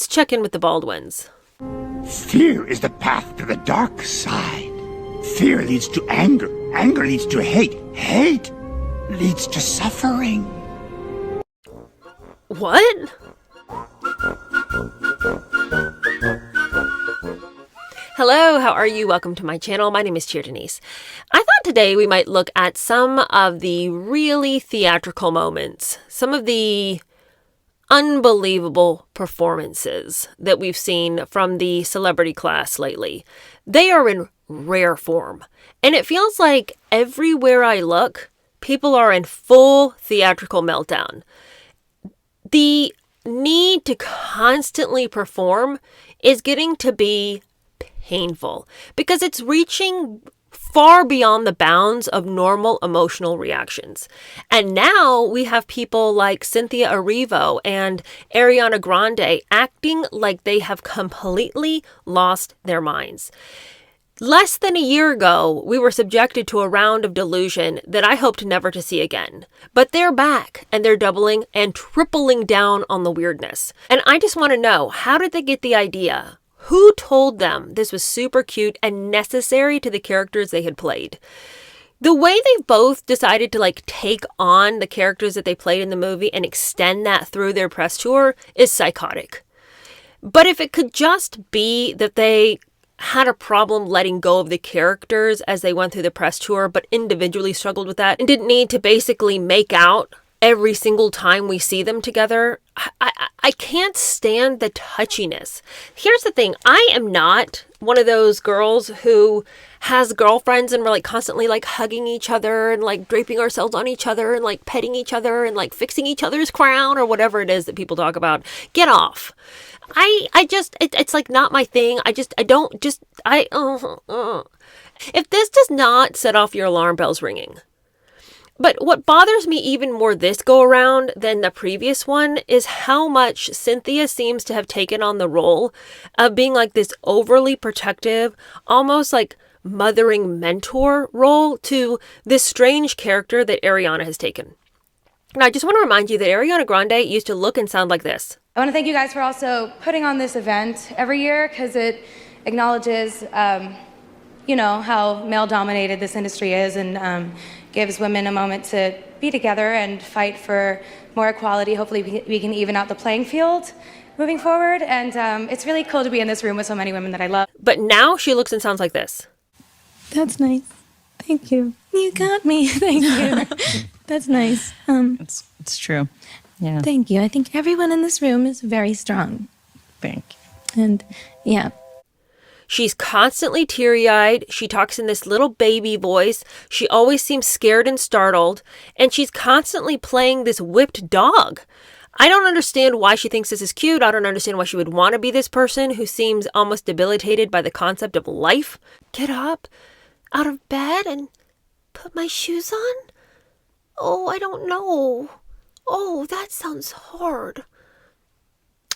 let's check in with the Baldwins. Fear is the path to the dark side. Fear leads to anger. Anger leads to hate. Hate leads to suffering. What? Hello, how are you? Welcome to my channel. My name is Cheer Denise. I thought today we might look at some of the really theatrical moments, some of the unbelievable performances that we've seen from the celebrity class lately. They are in rare form, and it feels like everywhere I look, people are in full theatrical meltdown. The need to constantly perform is getting to be painful because it's reaching far beyond the bounds of normal emotional reactions. And now we have people like Cynthia Erivo and Ariana Grande acting like they have completely lost their minds. Less than a year ago, we were subjected to a round of delusion that I hoped never to see again. But they're back, and they're doubling and tripling down on the weirdness. And I just want to know, how did they get the idea? Who told them this was super cute and necessary to the characters they had played? The way they both decided to take on the characters that they played in the movie and extend that through their press tour is psychotic. But if it could just be that they had a problem letting go of the characters as they went through the press tour, but individually struggled with that and didn't need to basically make out every single time we see them together, I can't stand the touchiness. Here's the thing. I am not one of those girls who has girlfriends and we're constantly hugging each other and draping ourselves on each other and petting each other and fixing each other's crown or whatever it is that people talk about. Get off. It's not my thing. If this does not set off your alarm bells ringing. But what bothers me even more this go around than the previous one is how much Cynthia seems to have taken on the role of being this overly protective, almost mothering mentor role to this strange character that Ariana has taken. Now, I just want to remind you that Ariana Grande used to look and sound like this. I want to thank you guys for also putting on this event every year because it acknowledges, how male-dominated this industry is and gives women a moment to be together and fight for more equality. Hopefully we can even out the playing field moving forward. And it's really cool to be in this room with so many women that I love. But now she looks and sounds like this. That's nice. Thank you. You got me. Thank you. That's nice. It's true. Yeah. Thank you. I think everyone in this room is very strong. Thank you. And yeah. She's constantly teary-eyed. She talks in this little baby voice. She always seems scared and startled. And she's constantly playing this whipped dog. I don't understand why she thinks this is cute. I don't understand why she would want to be this person who seems almost debilitated by the concept of life. Get up out of bed and put my shoes on? Oh, I don't know. Oh, that sounds hard.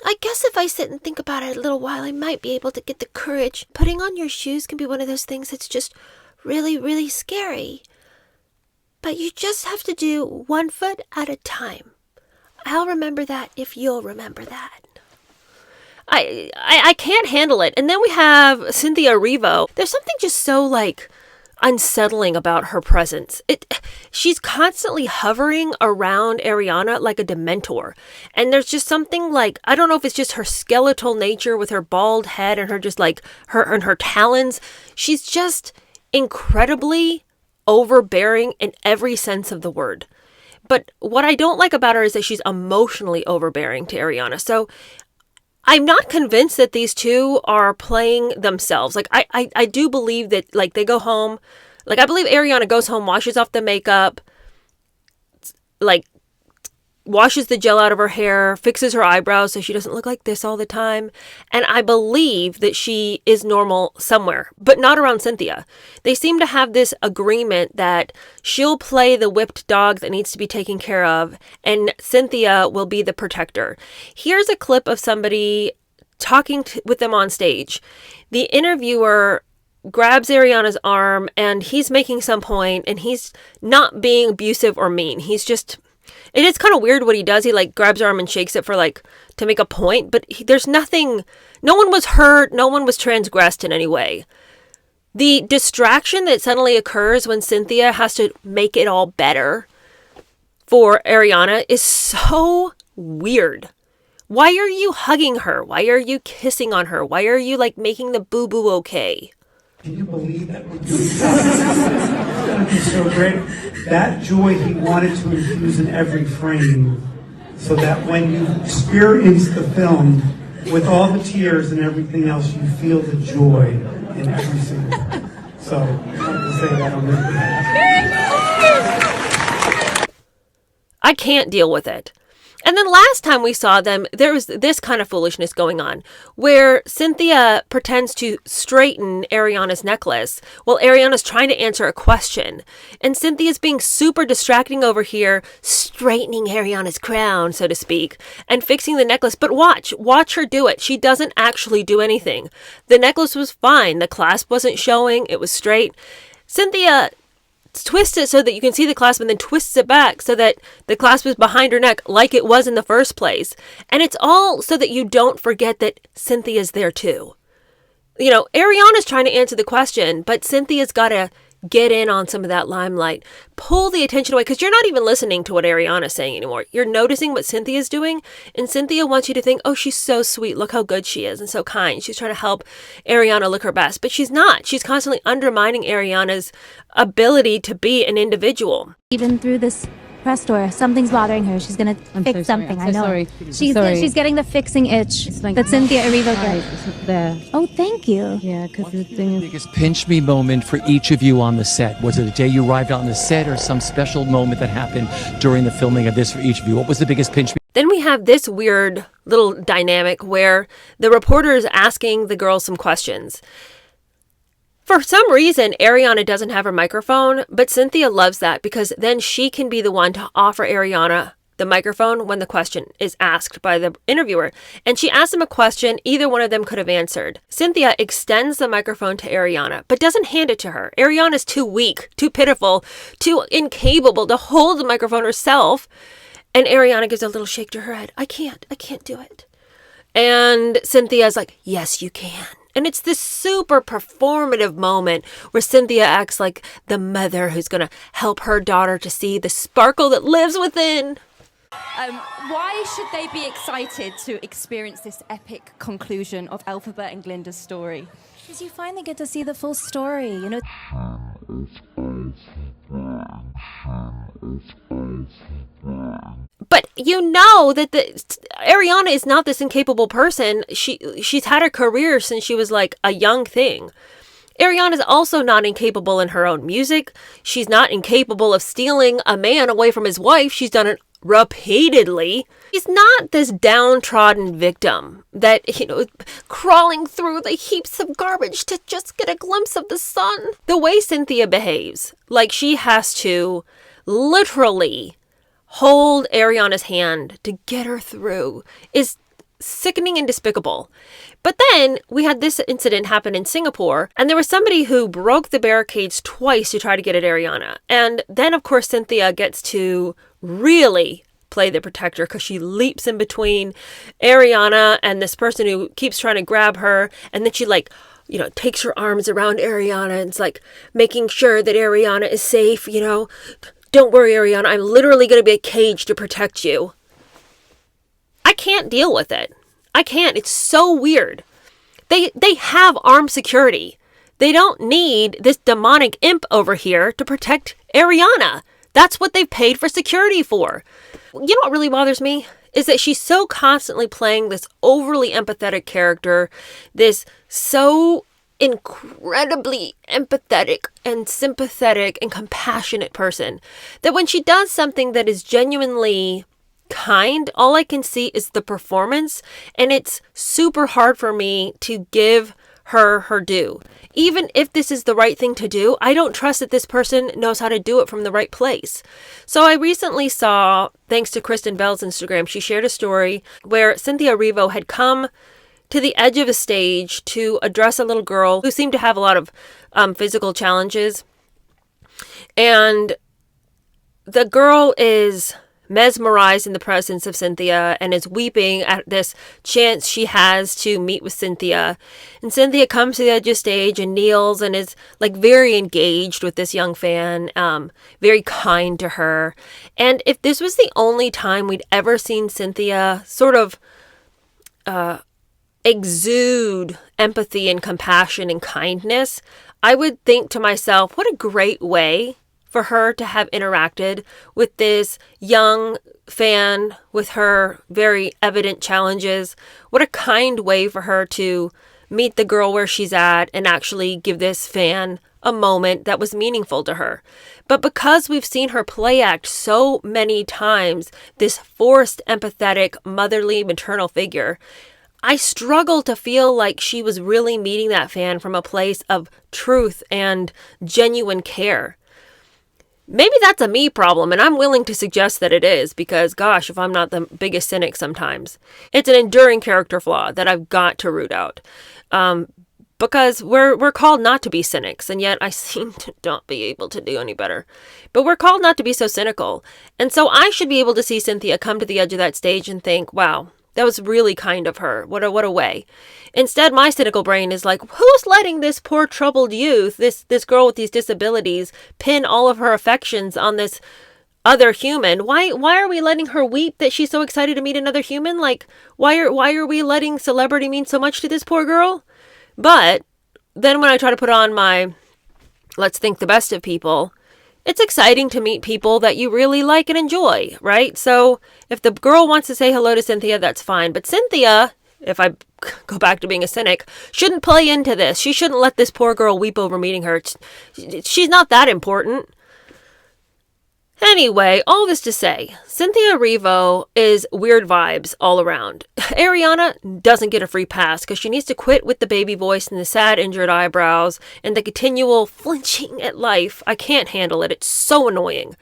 I guess if I sit and think about it a little while, I might be able to get the courage. Putting on your shoes can be one of those things that's just really, really scary. But you just have to do one foot at a time. I'll remember that if you'll remember that. I can't handle it. And then we have Cynthia Erivo. There's something just so unsettling about her presence. She's constantly hovering around Ariana like a dementor. And there's just something I don't know if it's just her skeletal nature with her bald head and her just her talons. She's just incredibly overbearing in every sense of the word. But what I don't like about her is that she's emotionally overbearing to Ariana. So I'm not convinced that these two are playing themselves. I do believe that they go home. I believe Ariana goes home, washes off the makeup, washes the gel out of her hair, fixes her eyebrows so she doesn't look like this all the time. And I believe that she is normal somewhere, but not around Cynthia. They seem to have this agreement that she'll play the whipped dog that needs to be taken care of, and Cynthia will be the protector. Here's a clip of somebody talking with them on stage. The interviewer grabs Ariana's arm and he's making some point, and he's not being abusive or mean. He's just It is kind of weird what he does. He like grabs her arm and shakes it for like to make a point, but there's nothing, no one was hurt, no one was transgressed in any way. The distraction that suddenly occurs when Cynthia has to make it all better for Ariana is so weird. Why are you hugging her? Why are you kissing on her? Why are you like making the boo-boo okay? Can you believe that we're doing that? It's going to be so great. That joy he wanted to infuse in every frame so that when you experience the film with all the tears and everything else, you feel the joy in every single one. So I have to say that on this. I can't deal with it. And then last time we saw them, there was this kind of foolishness going on where Cynthia pretends to straighten Ariana's necklace while Ariana's trying to answer a question. And Cynthia's being super distracting over here, straightening Ariana's crown, so to speak, and fixing the necklace. But watch her do it. She doesn't actually do anything. The necklace was fine. The clasp wasn't showing. It was straight. Cynthia twists it so that you can see the clasp and then twists it back so that the clasp is behind her neck like it was in the first place. And it's all so that you don't forget that Cynthia's there too. You know, Ariana's trying to answer the question, but Cynthia's got to get in on some of that limelight. Pull the attention away because you're not even listening to what Ariana's saying anymore. You're noticing what Cynthia's doing, and Cynthia wants you to think, oh, she's so sweet. Look how good she is and so kind. She's trying to help Ariana look her best, but she's not. She's constantly undermining Ariana's ability to be an individual. Even through this press tour, something's bothering her. She's gonna fix something. I know. Sorry. She's getting the fixing itch that Cynthia Erivo gets. It's there. Oh, thank you. Yeah, because the thing is, Biggest pinch me moment for each of you on the set? Was it the day you arrived on the set or some special moment that happened during the filming of this for each of you? What was the biggest pinch me? Then we have this weird little dynamic where the reporter is asking the girls some questions. For some reason, Ariana doesn't have her microphone, but Cynthia loves that because then she can be the one to offer Ariana the microphone when the question is asked by the interviewer. And she asks them a question either one of them could have answered. Cynthia extends the microphone to Ariana, but doesn't hand it to her. Ariana's too weak, too pitiful, too incapable to hold the microphone herself. And Ariana gives a little shake to her head. I can't do it. And Cynthia's like, yes, you can. And it's this super performative moment where Cynthia acts like the mother who's going to help her daughter to see the sparkle that lives within. Why should they be excited to experience this epic conclusion of Elphaba and Glinda's story? Because you finally get to see the full story, you know. But you know that Ariana is not this incapable person. She's had a career since she was like a young thing. Ariana is also not incapable in her own music. She's not incapable of stealing a man away from his wife. She's done it repeatedly. She's not this downtrodden victim that, you know, crawling through the heaps of garbage to just get a glimpse of the sun. The way Cynthia behaves, like she has to literally hold Ariana's hand to get her through, is sickening and despicable. But then we had this incident happen in Singapore, and there was somebody who broke the barricades twice to try to get at Ariana. And then, of course, Cynthia gets to really play the protector because she leaps in between Ariana and this person who keeps trying to grab her. And then she takes her arms around Ariana and it's like making sure that Ariana is safe, you know. Don't worry, Ariana, I'm literally going to be a cage to protect you. I can't deal with it. I can't. It's so weird. They have armed security. They don't need this demonic imp over here to protect Ariana. That's what they've paid for security for. You know what really bothers me? Is that she's so constantly playing this overly empathetic character, this so incredibly empathetic and sympathetic and compassionate person, that when she does something that is genuinely kind, all I can see is the performance, and it's super hard for me to give her her due. Even if this is the right thing to do, I don't trust that this person knows how to do it from the right place. So I recently saw, thanks to Kristen Bell's Instagram, she shared a story where Cynthia Erivo had come to the edge of a stage to address a little girl who seemed to have a lot of physical challenges. And the girl is mesmerized in the presence of Cynthia and is weeping at this chance she has to meet with Cynthia. And Cynthia comes to the edge of stage and kneels and is like very engaged with this young fan, very kind to her. And if this was the only time we'd ever seen Cynthia sort of exude empathy and compassion and kindness, I would think to myself, what a great way for her to have interacted with this young fan with her very evident challenges. What a kind way for her to meet the girl where she's at and actually give this fan a moment that was meaningful to her. But because we've seen her play act so many times, this forced, empathetic, motherly, maternal figure, I struggle to feel like she was really meeting that fan from a place of truth and genuine care. Maybe that's a me problem, and I'm willing to suggest that it is, because gosh, if I'm not the biggest cynic sometimes. It's an enduring character flaw that I've got to root out. Because we're called not to be cynics, and yet I seem to not be able to do any better. But we're called not to be so cynical. And so I should be able to see Cynthia come to the edge of that stage and think, wow, that was really kind of her. What a way. Instead, my cynical brain is like, who's letting this poor troubled youth, this girl with these disabilities, pin all of her affections on this other human? Why are we letting her weep that she's so excited to meet another human? Like, why are we letting celebrity mean so much to this poor girl? But then when I try to put on my let's think the best of people, it's exciting to meet people that you really like and enjoy, right? So if the girl wants to say hello to Cynthia, that's fine. But Cynthia, if I go back to being a cynic, shouldn't play into this. She shouldn't let this poor girl weep over meeting her. She's not that important. Anyway, all this to say, Cynthia Erivo is weird vibes all around. Ariana doesn't get a free pass because she needs to quit with the baby voice and the sad injured eyebrows and the continual flinching at life. I can't handle it. It's so annoying.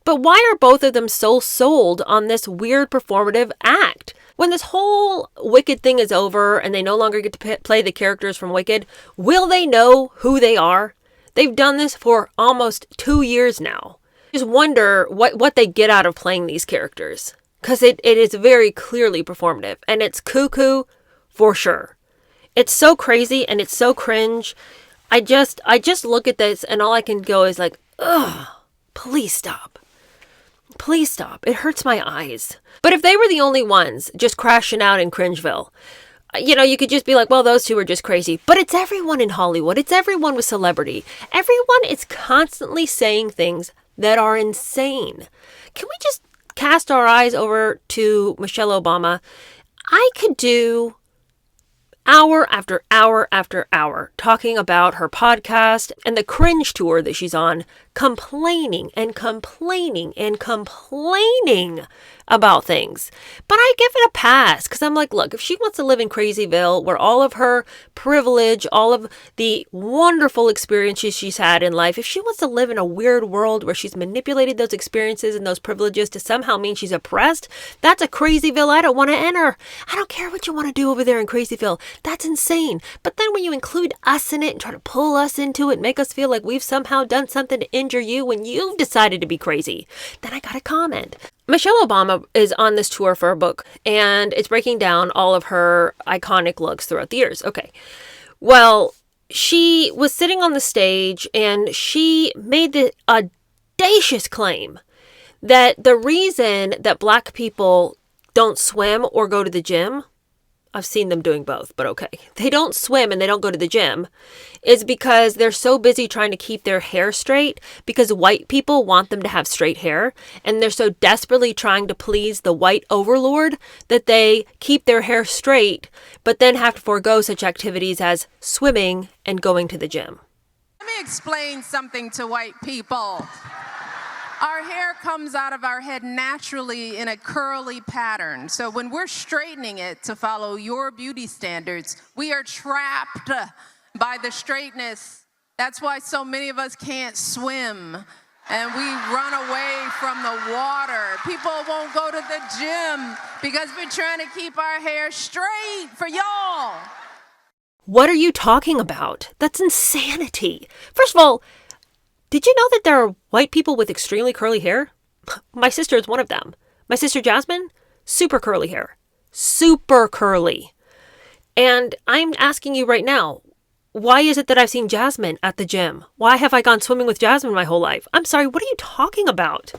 But why are both of them so sold on this weird performative act? When this whole Wicked thing is over and they no longer get to play the characters from Wicked, will they know who they are? They've done this for almost 2 years now. Just wonder what they get out of playing these characters, because it is very clearly performative, and it's cuckoo for sure. It's so crazy and it's so cringe. I just look at this and all I can go is like, ugh, please stop. Please stop. It hurts my eyes. But if they were the only ones just crashing out in Cringeville, you know, you could just be like, well, those two are just crazy. But it's everyone in Hollywood. It's everyone with celebrity. Everyone is constantly saying things that are insane. Can we just cast our eyes over to Michelle Obama? I could do hour after hour after hour talking about her podcast and the cringe tour that she's on, complaining and complaining and complaining about things. But I give it a pass because I'm like, look, if she wants to live in Crazyville where all of her privilege, all of the wonderful experiences she's had in life, if she wants to live in a weird world where she's manipulated those experiences and those privileges to somehow mean she's oppressed, that's a Crazyville I don't want to enter. I don't care what you want to do over there in Crazyville. That's insane. But then when you include us in it and try to pull us into it, make us feel like we've somehow done something to injure you when you've decided to be crazy, then I gotta comment. Michelle Obama is on this tour for a book, and it's breaking down all of her iconic looks throughout the years. Okay. Well, she was sitting on the stage, and she made the audacious claim that the reason that Black people don't swim or go to the gym, I've seen them doing both, but okay. They don't swim and they don't go to the gym is because they're so busy trying to keep their hair straight because white people want them to have straight hair. And they're so desperately trying to please the white overlord that they keep their hair straight, but then have to forego such activities as swimming and going to the gym. Let me explain something to white people. Our hair comes out of our head naturally in a curly pattern. So when we're straightening it to follow your beauty standards, we are trapped by the straightness. That's why so many of us can't swim and we run away from the water. People won't go to the gym because we're trying to keep our hair straight for y'all. What are you talking about? That's insanity. First of all, did you know that there are white people with extremely curly hair? My sister is one of them. My sister Jasmine, super curly hair. Super curly. And I'm asking you right now, why is it that I've seen Jasmine at the gym? Why have I gone swimming with Jasmine my whole life? I'm sorry, what are you talking about?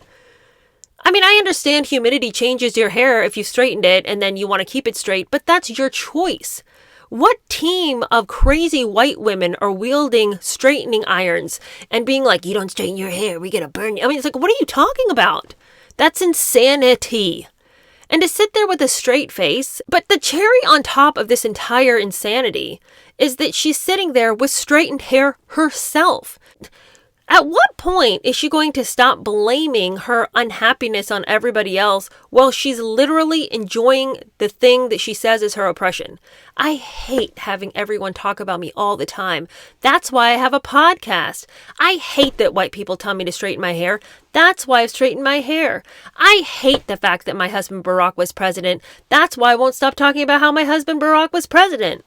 I mean, I understand humidity changes your hair if you straightened it and then you want to keep it straight, but that's your choice. What team of crazy white women are wielding straightening irons and being like, you don't straighten your hair, we're going to burn you. I mean, it's like, what are you talking about? That's insanity. And to sit there with a straight face, but the cherry on top of this entire insanity is that she's sitting there with straightened hair herself. At what point is she going to stop blaming her unhappiness on everybody else while she's literally enjoying the thing that she says is her oppression? I hate having everyone talk about me all the time. That's why I have a podcast. I hate that white people tell me to straighten my hair. That's why I've straightened my hair. I hate the fact that my husband Barack was president. That's why I won't stop talking about how my husband Barack was president.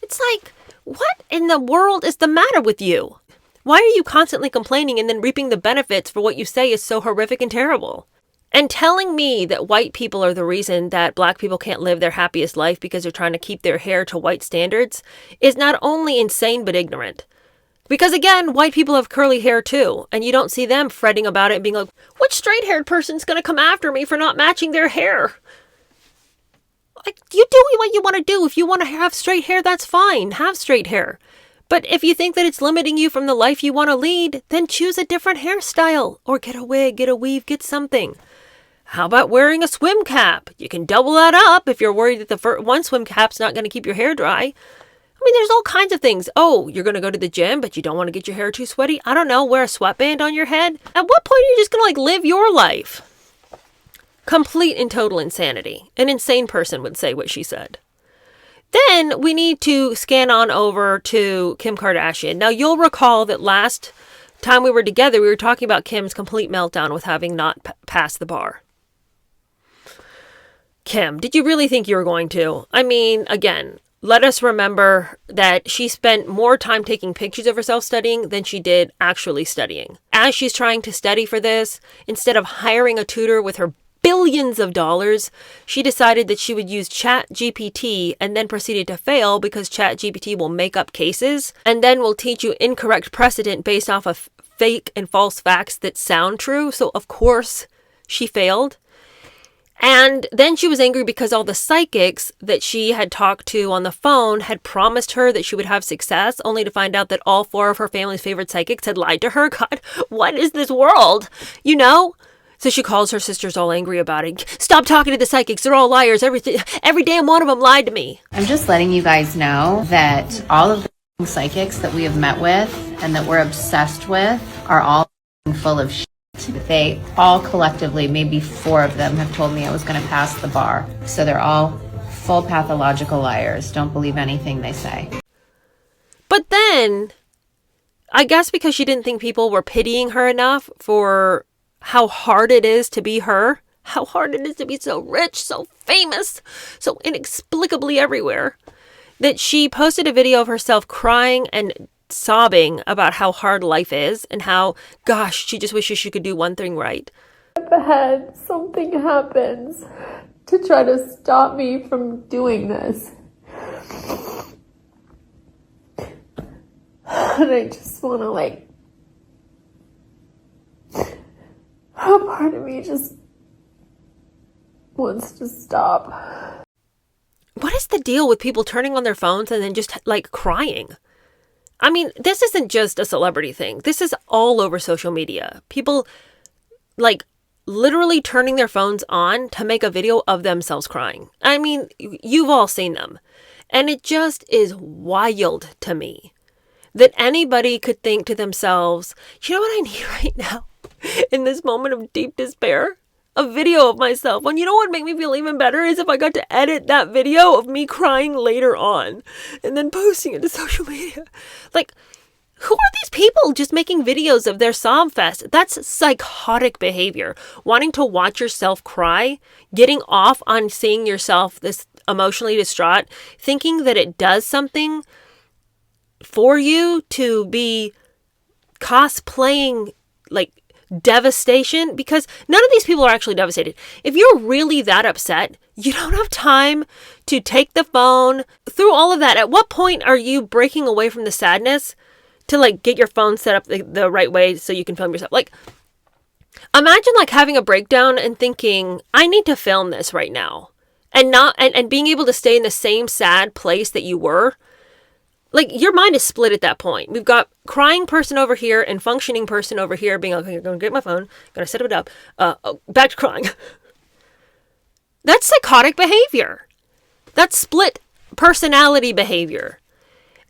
It's like, what in the world is the matter with you? Why are you constantly complaining and then reaping the benefits for what you say is so horrific and terrible? And telling me that white people are the reason that black people can't live their happiest life because they're trying to keep their hair to white standards is not only insane but ignorant. Because again, white people have curly hair too, and you don't see them fretting about it and being like, which straight-haired person's going to come after me for not matching their hair? Like, you do what you want to do. If you want to have straight hair, that's fine. Have straight hair. But if you think that it's limiting you from the life you want to lead, then choose a different hairstyle. Or get a wig, get a weave, get something. How about wearing a swim cap? You can double that up if you're worried that the one swim cap's not going to keep your hair dry. I mean, there's all kinds of things. Oh, you're going to go to the gym, but you don't want to get your hair too sweaty? I don't know, wear a sweatband on your head? At what point are you just going to live your life? Complete and total insanity. An insane person would say what she said. Then we need to scan on over to Kim Kardashian. Now, you'll recall that last time we were together, we were talking about Kim's complete meltdown with having not passed the bar. Kim, did you really think you were going to? I mean, again, let us remember that she spent more time taking pictures of herself studying than she did actually studying. As she's trying to study for this, instead of hiring a tutor with her billions of dollars, she decided that she would use ChatGPT and then proceeded to fail because ChatGPT will make up cases and then will teach you incorrect precedent based off of fake and false facts that sound true. So of course she failed. And then she was angry because all the psychics that she had talked to on the phone had promised her that she would have success, only to find out that all 4 of her family's favorite psychics had lied to her. God, what is this world? You know? So she calls her sisters all angry about it. Stop talking to the psychics. They're all liars. Every damn one of them lied to me. I'm just letting you guys know that all of the psychics that we have met with and that we're obsessed with are all full of shit. They all collectively, maybe 4 of them, have told me I was going to pass the bar. So they're all full pathological liars. Don't believe anything they say. But then, I guess because she didn't think people were pitying her enough for how hard it is to be her, how hard it is to be so rich, so famous, so inexplicably everywhere, that she posted a video of herself crying and sobbing about how hard life is and how, gosh, she just wishes she could do one thing right. If ahead something happens to try to stop me from doing this, and I just want to a part of me just wants to stop. What is the deal with people turning on their phones and then just crying? I mean, this isn't just a celebrity thing. This is all over social media. People literally turning their phones on to make a video of themselves crying. I mean, you've all seen them. And it just is wild to me that anybody could think to themselves, you know what I need right now? In this moment of deep despair, a video of myself. And you know what would make me feel even better is if I got to edit that video of me crying later on and then posting it to social media. Who are these people just making videos of their sob fest? That's psychotic behavior. Wanting to watch yourself cry, getting off on seeing yourself this emotionally distraught, thinking that it does something for you to be cosplaying devastation, because none of these people are actually devastated. If you're really that upset, you don't have time to take the phone through all of that. At what point are you breaking away from the sadness to like get your phone set up the right way so you can film yourself? Like, imagine like having a breakdown and thinking, I need to film this right now, and not and being able to stay in the same sad place that you were. Like, your mind is split at that point. We've got crying person over here and functioning person over here being, okay, I'm going to get my phone, going to set it up, back to crying. That's psychotic behavior. That's split personality behavior.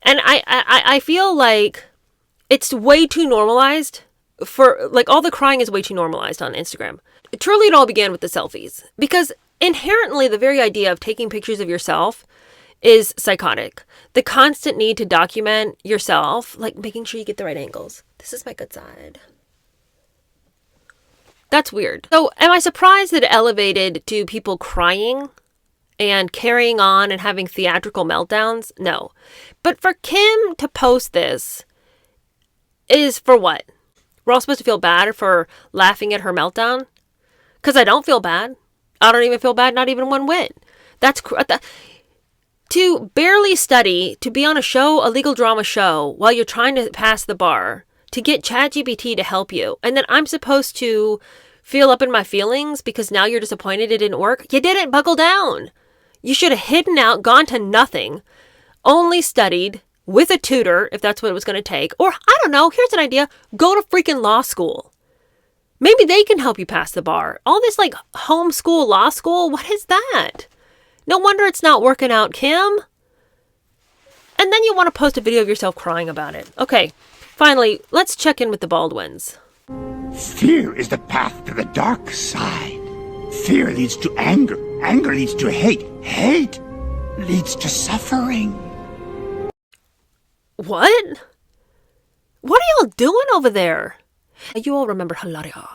And I feel like it's way too normalized for, like, all the crying is way too normalized on Instagram. Truly, it all began with the selfies. Because inherently, the very idea of taking pictures of yourself is psychotic. The constant need to document yourself, like making sure you get the right angles. This is my good side. That's weird. So am I surprised that it elevated to people crying and carrying on and having theatrical meltdowns? No. But for Kim to post this is for what? We're all supposed to feel bad for laughing at her meltdown? Because I don't feel bad. I don't even feel bad, not even one whit. That's... To barely study, to be on a show, a legal drama show, while you're trying to pass the bar, to get ChatGPT to help you, and then I'm supposed to feel up in my feelings because now you're disappointed it didn't work? You didn't buckle down. You should have hidden out, gone to nothing, only studied with a tutor, if that's what it was going to take. Or, I don't know, here's an idea, go to freaking law school. Maybe they can help you pass the bar. All this, like, homeschool law school, what is that? No wonder it's not working out, Kim. And then you want to post a video of yourself crying about it. Okay, finally, let's check in with the Baldwins. Fear is the path to the dark side. Fear leads to anger. Anger leads to hate. Hate leads to suffering. What? What are y'all doing over there? You all remember Hilaria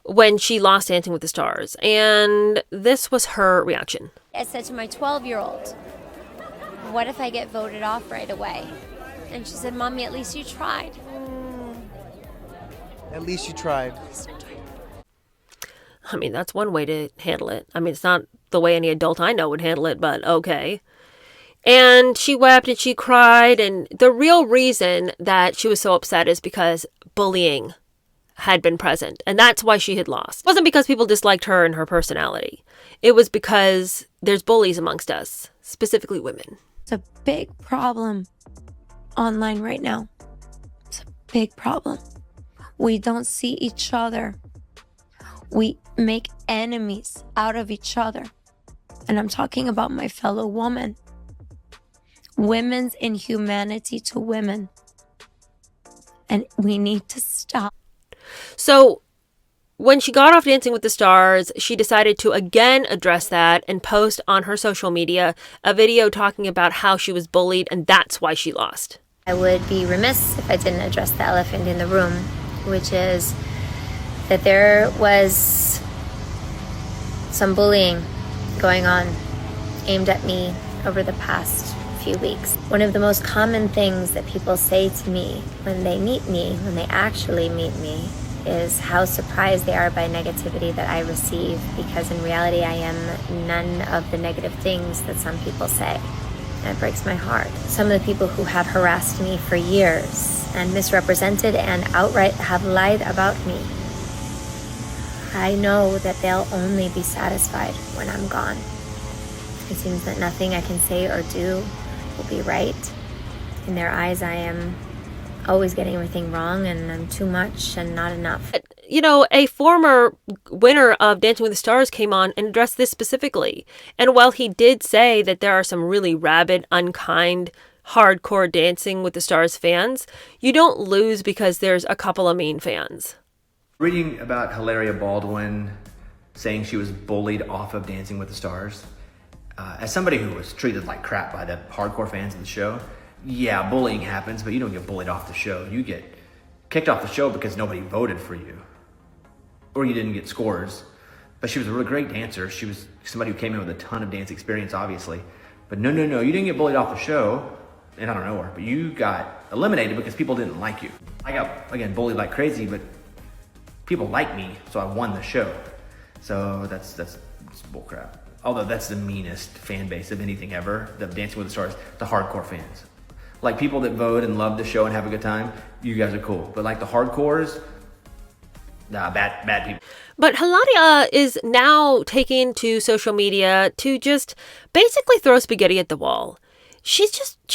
when she lost Dancing with the Stars, and this was her reaction. I said to my 12-year-old, what if I get voted off right away? And she said, Mommy, at least you tried. At least you tried. I mean, that's one way to handle it. I mean, it's not the way any adult I know would handle it, but okay. And she wept and she cried, and the real reason that she was so upset is because bullying had been present, and that's why she had lost. It wasn't because people disliked her and her personality. It was because there's bullies amongst us, specifically women. It's a big problem online right now. It's a big problem. We don't see each other. We make enemies out of each other. And I'm talking about my fellow woman. Women's inhumanity to women. And we need to stop. So when she got off Dancing with the Stars, she decided to again address that and post on her social media a video talking about how she was bullied, and that's why she lost. I would be remiss if I didn't address the elephant in the room, which is that there was some bullying going on aimed at me over the past few weeks. One of the most common things that people say to me when they meet me, when they actually meet me, is how surprised they are by negativity that I receive, because in reality I am none of the negative things that some people say. And it breaks my heart. Some of the people who have harassed me for years and misrepresented and outright have lied about me, I know that they'll only be satisfied when I'm gone. It seems that nothing I can say or do will be right. In their eyes, I am always getting everything wrong, and I'm too much and not enough. You know, a former winner of Dancing with the Stars came on and addressed this specifically. And while he did say that there are some really rabid, unkind, hardcore Dancing with the Stars fans, you don't lose because there's a couple of mean fans. Reading about Hilaria Baldwin saying she was bullied off of Dancing with the Stars, as somebody who was treated like crap by the hardcore fans of the show, yeah, bullying happens, but you don't get bullied off the show. You get kicked off the show because nobody voted for you, or you didn't get scores. But she was a really great dancer. She was somebody who came in with a ton of dance experience, obviously. But no, you didn't get bullied off the show, and I don't know her, but you got eliminated because people didn't like you. I got, again, bullied like crazy, but People like me, so I won the show. So that's bullcrap. Although that's the meanest fan base of anything ever, the Dancing with the Stars, the hardcore fans. Like people that vote and love the show and have a good time, you guys are cool. But like the hardcores, nah, bad people. But Hilaria is now taking to social media to just basically throw spaghetti at the wall. She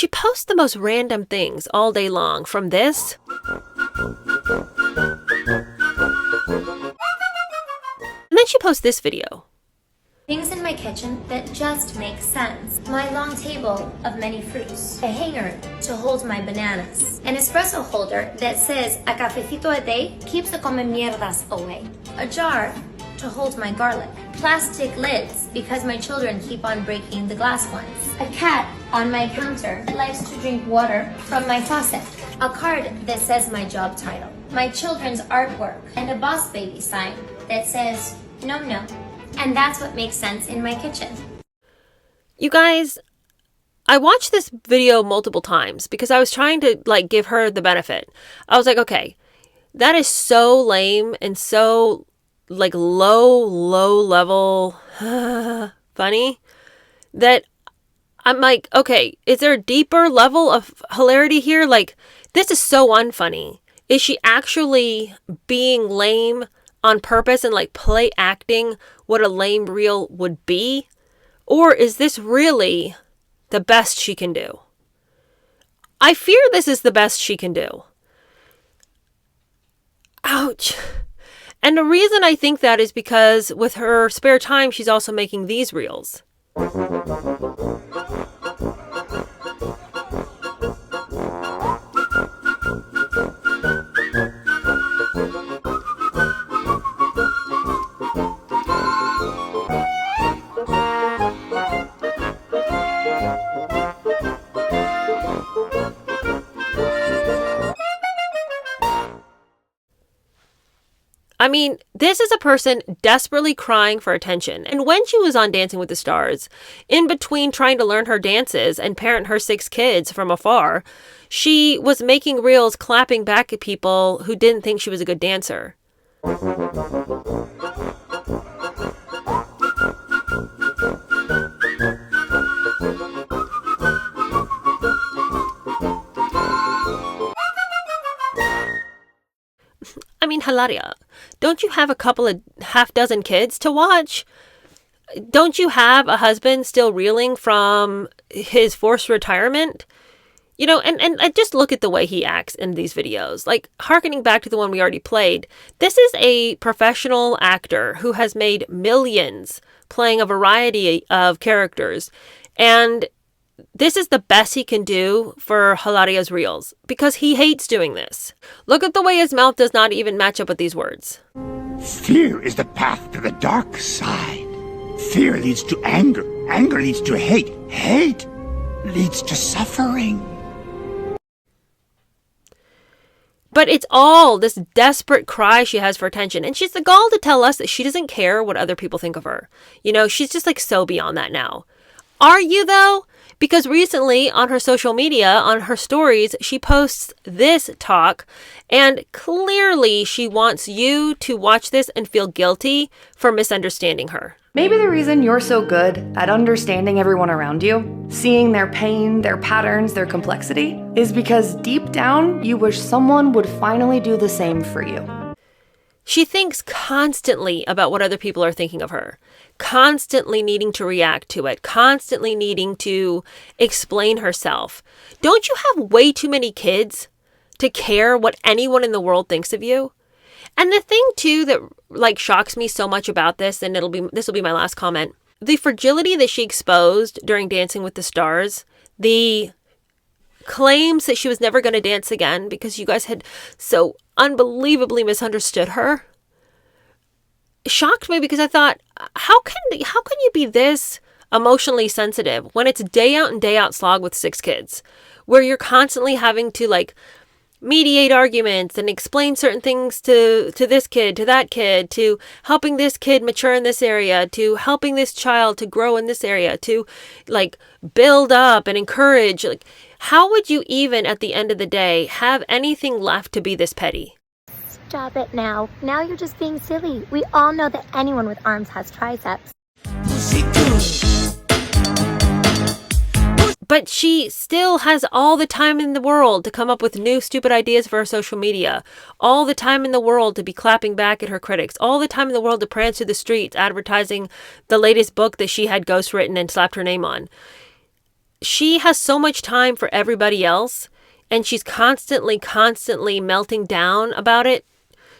posts the most random things all day long, from this and then she posts this video. Things in my kitchen that just make sense. My long table of many fruits. A hanger to hold my bananas. An espresso holder that says a cafecito a day keeps the come mierdas away. A jar to hold my garlic. Plastic lids because my children keep on breaking the glass ones. A cat on my counter that likes to drink water from my faucet. A card that says my job title. My children's artwork. And a boss baby sign that says no, no. And that's what makes sense in my kitchen. You guys, I watched this video multiple times because I was trying to give her the benefit. I was like, okay, that is so lame and so low level funny that I'm like, okay, is there a deeper level of hilarity here? This is so unfunny. Is she actually being lame on purpose and play acting what a lame reel would be? Or is this really the best she can do? I fear this is the best she can do. Ouch. And the reason I think that is because with her spare time, she's also making these reels. I mean, this is a person desperately crying for attention. And when she was on Dancing with the Stars, in between trying to learn her dances and parent her 6 kids from afar, she was making reels clapping back at people who didn't think she was a good dancer. I mean, Hilaria, don't you have a couple of half dozen kids to watch? Don't you have a husband still reeling from his forced retirement? You know, and I just look at the way he acts in these videos. Hearkening back to the one we already played, this is a professional actor who has made millions playing a variety of characters. And this is the best he can do for Hilaria's reels because he hates doing this. Look at the way his mouth does not even match up with these words. Fear is the path to the dark side. Fear leads to anger. Anger leads to hate. Hate leads to suffering. But it's all this desperate cry she has for attention. And she's the gall to tell us that she doesn't care what other people think of her. You know, she's just so beyond that now. Are you though? Because recently on her social media, on her stories, she posts this talk, and clearly she wants you to watch this and feel guilty for misunderstanding her. Maybe the reason you're so good at understanding everyone around you, seeing their pain, their patterns, their complexity, is because deep down you wish someone would finally do the same for you. She thinks constantly about what other people are thinking of her, constantly needing to react to it, constantly needing to explain herself. Don't you have way too many kids to care what anyone in the world thinks of you? And the thing too that shocks me so much about this, and this will be my last comment, the fragility that she exposed during Dancing with the Stars, the claims that she was never going to dance again because you guys had so unbelievably misunderstood her, shocked me because I thought, how can you be this emotionally sensitive when it's day out and day out slog with 6 kids, where you're constantly having to mediate arguments and explain certain things to this kid, to that kid, to helping this kid mature in this area, to helping this child to grow in this area, to build up and encourage. How would you even at the end of the day have anything left to be this petty? Stop it now. Now you're just being silly. We all know that anyone with arms has triceps. But she still has all the time in the world to come up with new stupid ideas for her social media. All the time in the world to be clapping back at her critics. All the time in the world to prance through the streets advertising the latest book that she had ghostwritten and slapped her name on. She has so much time for everybody else, and she's constantly melting down about it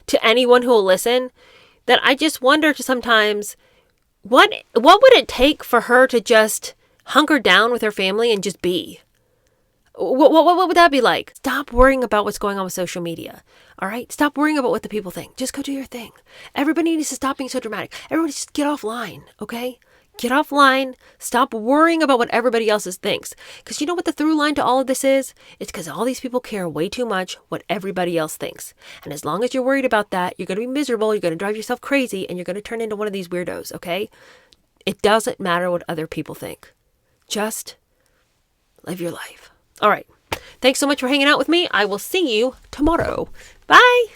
to anyone who will listen, that I just wonder sometimes, what would it take for her to just hunker down with her family and just be? What would that be like? Stop worrying about what's going on with social media. All right? Stop worrying about what the people think. Just go do your thing. Everybody needs to stop being so dramatic. Everybody just get offline, okay? Get offline. Stop worrying about what everybody else thinks. Because you know what the through line to all of this is? It's because all these people care way too much what everybody else thinks. And as long as you're worried about that, you're going to be miserable, you're going to drive yourself crazy, and you're going to turn into one of these weirdos, okay? It doesn't matter what other people think. Just live your life. All right. Thanks so much for hanging out with me. I will see you tomorrow. Bye.